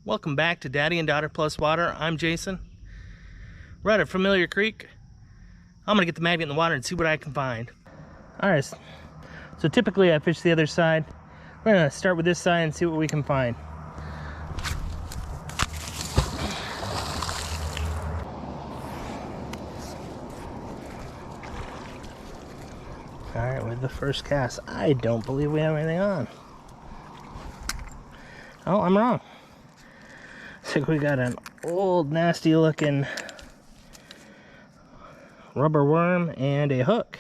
Welcome back to Daddy and Daughter Plus Water. I'm Jason. We're at a familiar creek. I'm gonna get the magnet in the water and see what I can find. Alright, so typically I fish the other side. We're gonna start with this side and see what we can find. Alright, with the first cast, I don't believe we have anything on. Oh, I'm wrong. Looks like we got an old nasty looking rubber worm and a hook.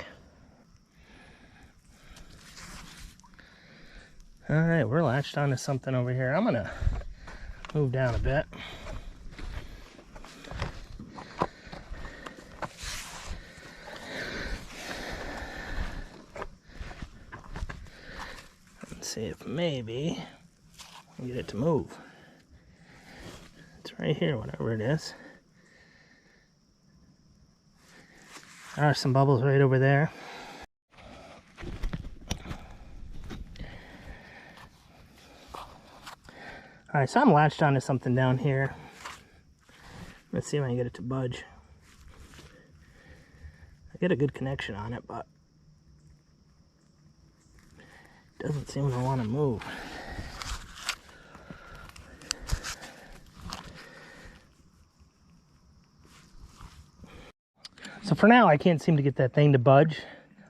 Alright, we're latched onto something over here. I'm gonna move down a bit. Let's see if maybe I can get it to move. It's right here, whatever it is. There are some bubbles right over there. Alright, so I'm latched onto something down here. Let's see if I can get it to budge. I get a good connection on it, but it doesn't seem to want to move. So for now, I can't seem to get that thing to budge.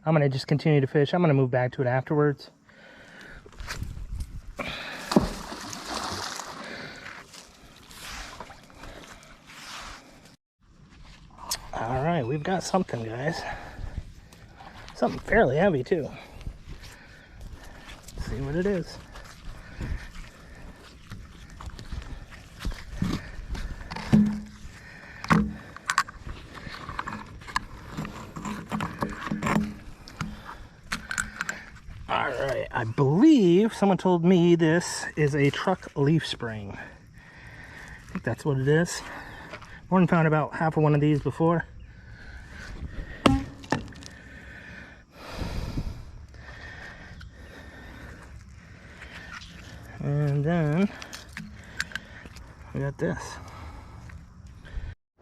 I'm going to just continue to fish. I'm going to move back to it afterwards. All right, we've got something, guys. Something fairly heavy, too. Let's see what it is. Alright, I believe someone told me this is a truck leaf spring. I think that's what it is. Morton found about half of one of these before. And then we got this.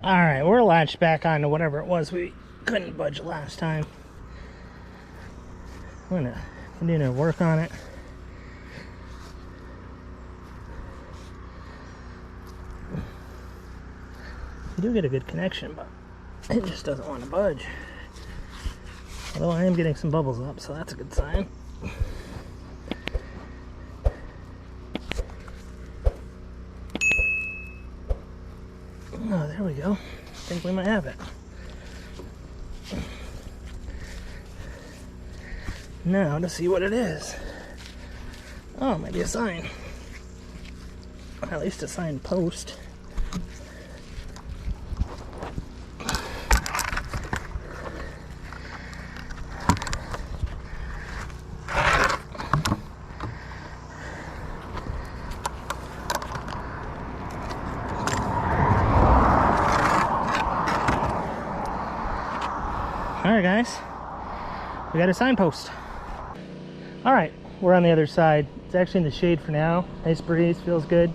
Alright, we're latched back onto whatever it was we couldn't budge last time. I'm gonna continue to work on it. You do get a good connection, but it just doesn't want to budge. Although I am getting some bubbles up, so that's a good sign. Oh, there we go. I think we might have it. Now to see what it is. Oh, maybe a sign. At least a signpost. Alright guys, we got a signpost. Alright, we're on the other side. It's actually in the shade for now. Nice breeze, feels good.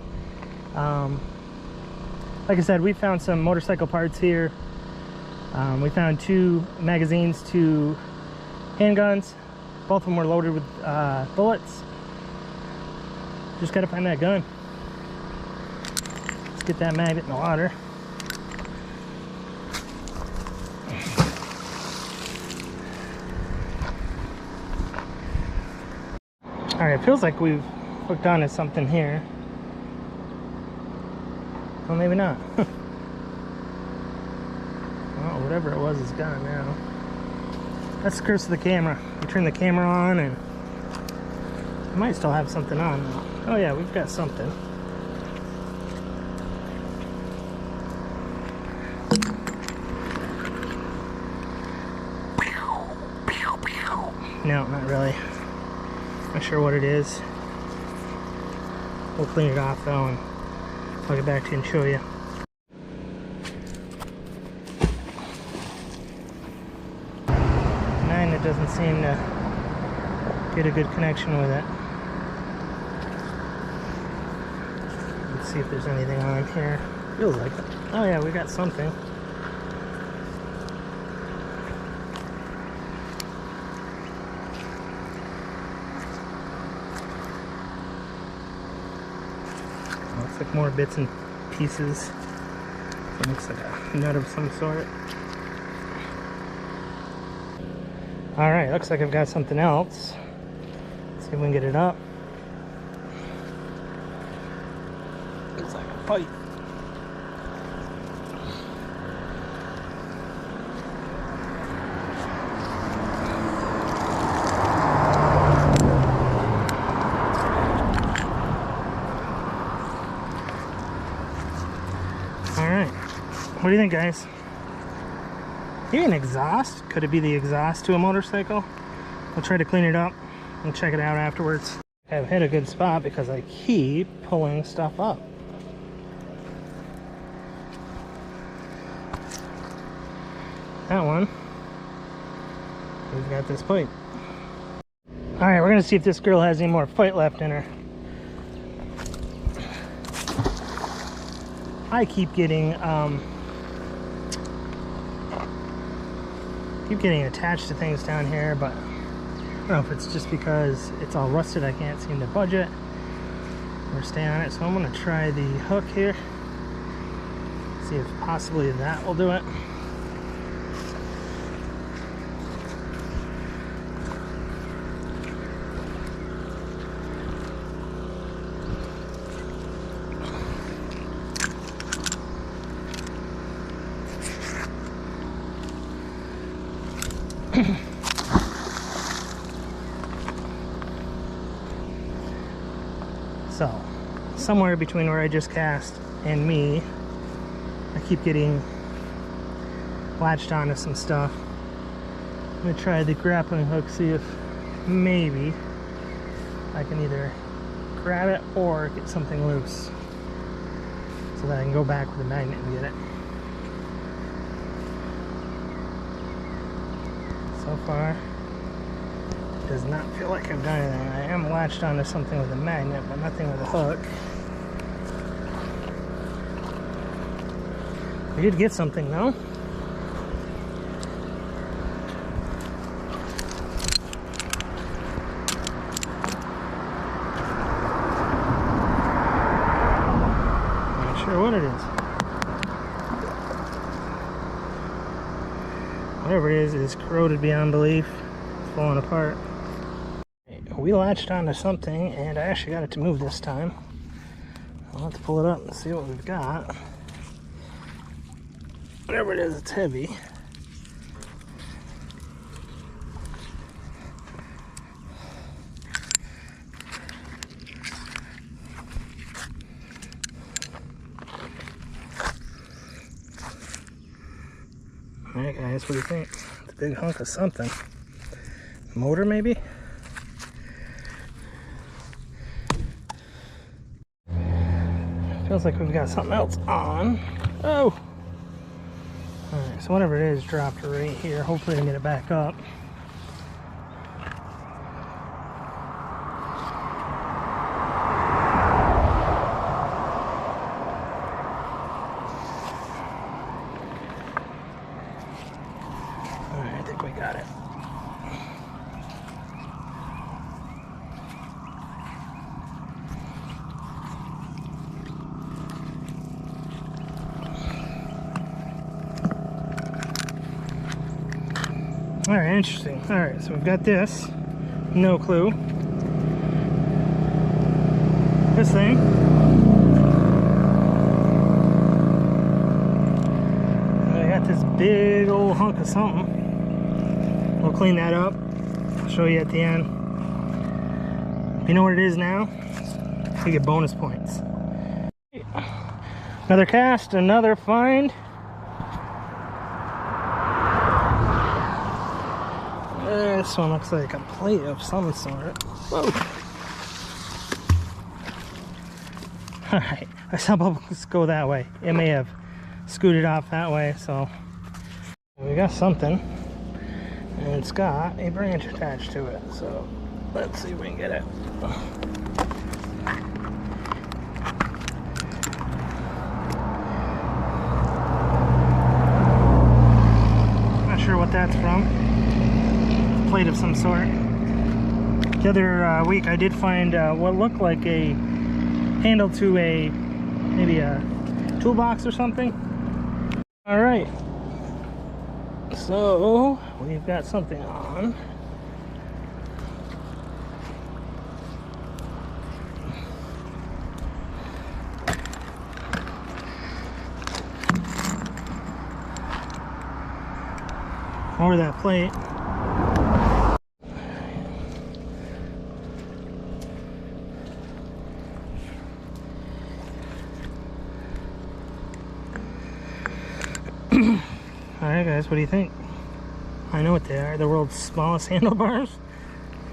Like I said, we found some motorcycle parts here. We found 2 magazines, 2 handguns. Both of them were loaded with bullets. Just gotta find that gun. Let's get that magnet in the water. Alright, it feels like we've hooked onto something here. Well, maybe not. Well, whatever it was is gone now. That's the curse of the camera. You turn the camera on and I might still have something on now. Oh yeah, we've got something. No, not really. Not sure what it is. We'll clean it off though and I'll get back to you and show you. Magnet doesn't seem to get a good connection with it. Let's see if there's anything on here. Feels like it. Oh yeah, we got something. Looks like more bits and pieces. It looks like a nut of some sort. Alright, looks like I've got something else. Let's see if we can get it up. Looks like a pipe. Alright, what do you think, guys? Maybe an exhaust? Could it be the exhaust to a motorcycle? We'll try to clean it up and check it out afterwards. I've hit a good spot because I keep pulling stuff up. That one. We've got this pipe. Alright, we're gonna see if this girl has any more fight left in her. I keep getting attached to things down here, but I don't know if it's just because it's all rusted. I can't seem to budge it or stay on it, so I'm going to try the hook here, see if possibly that will do it. So, somewhere between where I just cast and me, I keep getting latched onto some stuff. I'm going to try the grappling hook, see if maybe I can either grab it or get something loose so that I can go back with the magnet and get it. So far, it does not feel like I've done anything. I am latched onto something with a magnet, but nothing with a hook. I did get something though. Not sure what it is. Whatever it is corroded beyond belief. It's falling apart. We latched onto something, and I actually got it to move this time. I'll have to pull it up and see what we've got. Whatever it is, it's heavy. Alright guys, what do you think? It's a big hunk of something. Motor maybe? Feels like we've got something else on. Oh! Alright, so whatever it is dropped right here. Hopefully I can get it back up. Alright, I think we got it. Alright, interesting. Alright, so we've got this. No clue. This thing. And I got this big old hunk of something. We'll clean that up. I'll show you at the end. If you know what it is now, you get bonus points. Another cast, another find. This one looks like a plate of some sort. Whoa! Alright, I saw bubbles go that way. It may have scooted off that way, so we got something. And it's got a branch attached to it, so let's see if we can get it. what that's from. A plate of some sort. The other week I did find what looked like a handle to maybe a toolbox or something. All right, so we've got something on. Over that plate. Alright guys, what do you think? I know what they are. The world's smallest handlebars?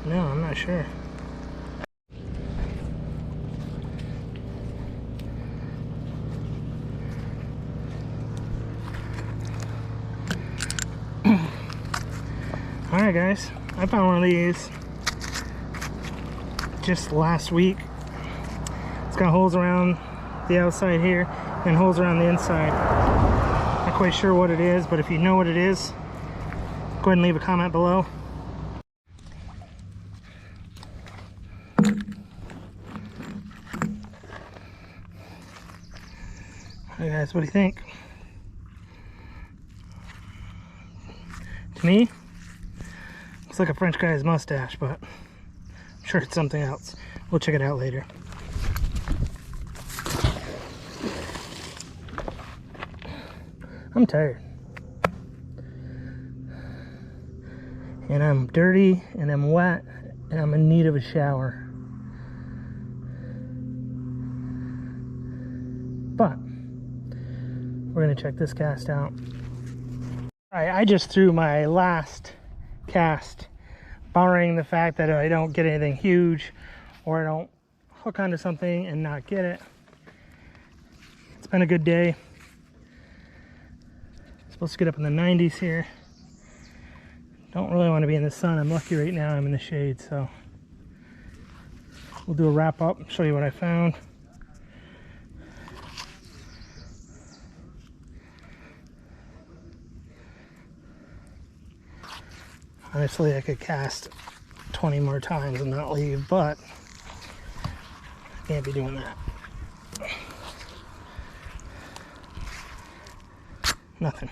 No, I'm not sure. Alright guys, I found one of these just last week. It's got holes around the outside here and holes around the inside. Not quite sure what it is, but if you know what it is, go ahead and leave a comment below. Alright guys, what do you think? To me, looks like a French guy's mustache, but I'm sure it's something else. We'll check it out later. I'm tired. And I'm dirty, and I'm wet, and I'm in need of a shower. But we're gonna check this cast out. Alright, I just threw my last cast, barring the fact that I don't get anything huge or I don't hook onto something and not get it. It's been a good day. Supposed to get up in the 90s here. Don't really want to be in the sun. I'm lucky right now I'm in the shade, so we'll do a wrap up and show you what I found. Honestly, I could cast 20 more times and not leave, but I can't be doing that. Nothing.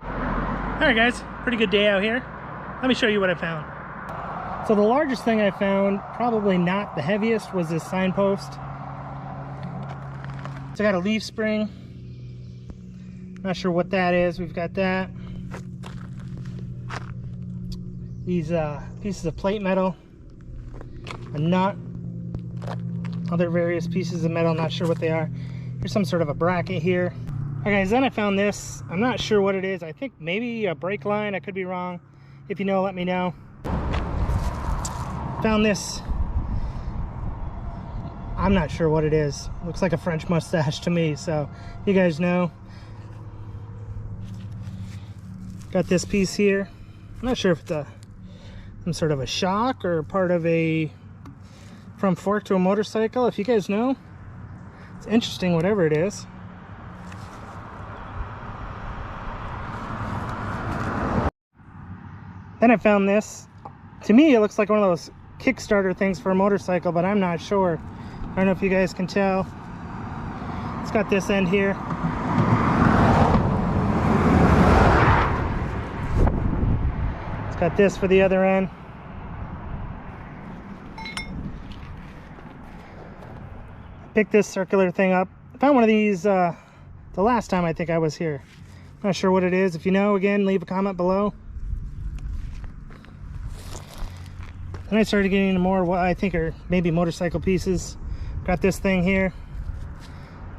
Alright guys, pretty good day out here. Let me show you what I found. So the largest thing I found, probably not the heaviest, was this signpost. So I got a leaf spring. Not sure what that is. We've got that. These pieces of plate metal, a nut, other various pieces of metal, not sure what they are. Here's some sort of a bracket here. Okay guys, then I found this. I'm not sure what it is. I think maybe a brake line. I could be wrong. If you know, let me know. Found this. I'm not sure what it is. Looks like a French mustache to me, so you guys know. Got this piece here. I'm not sure if it's some sort of a shock or part of a front fork to a motorcycle. If you guys know, it's interesting, whatever it is. Then I found this. To me, it looks like one of those Kickstarter things for a motorcycle, but I'm not sure. I don't know if you guys can tell. It's got this end here. It's got this for the other end. Picked this circular thing up. I found one of these the last time I think I was here. Not sure what it is. If you know, again, leave a comment below. Then I started getting into more what I think are maybe motorcycle pieces. Got this thing here.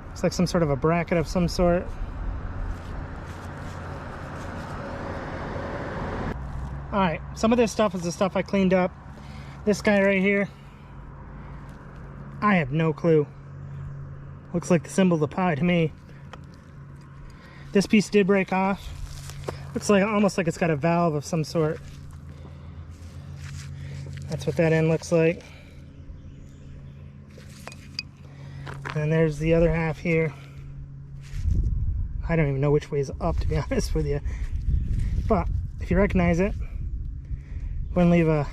Looks like some sort of a bracket of some sort. Alright, some of this stuff is the stuff I cleaned up. This guy right here, I have no clue. Looks like the symbol of the pie to me. This piece did break off. Looks like almost like it's got a valve of some sort. That's what that end looks like. And there's the other half here. I don't even know which way is up, to be honest with you. spot. If you recognize it, go and leave a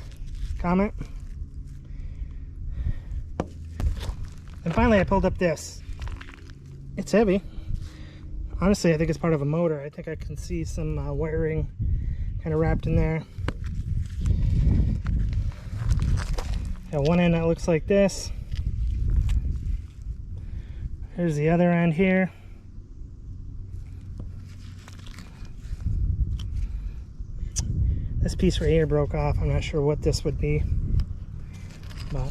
comment. And finally I pulled up this. It's heavy. Honestly, I think it's part of a motor. I think I can see some wiring kind of wrapped in there. Got one end that looks like this. Here's the other end here. This piece right here broke off. I'm not sure what this would be. But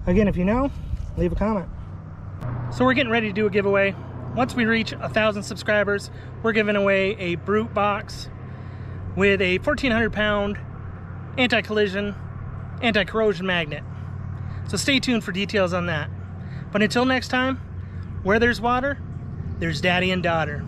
again, if you know, leave a comment. So we're getting ready to do a giveaway. Once we reach 1,000 subscribers, we're giving away a Brute box with a 1,400 pound anti-collision, anti-corrosion magnet. So stay tuned for details on that. But until next time, where there's water, there's daddy and daughter.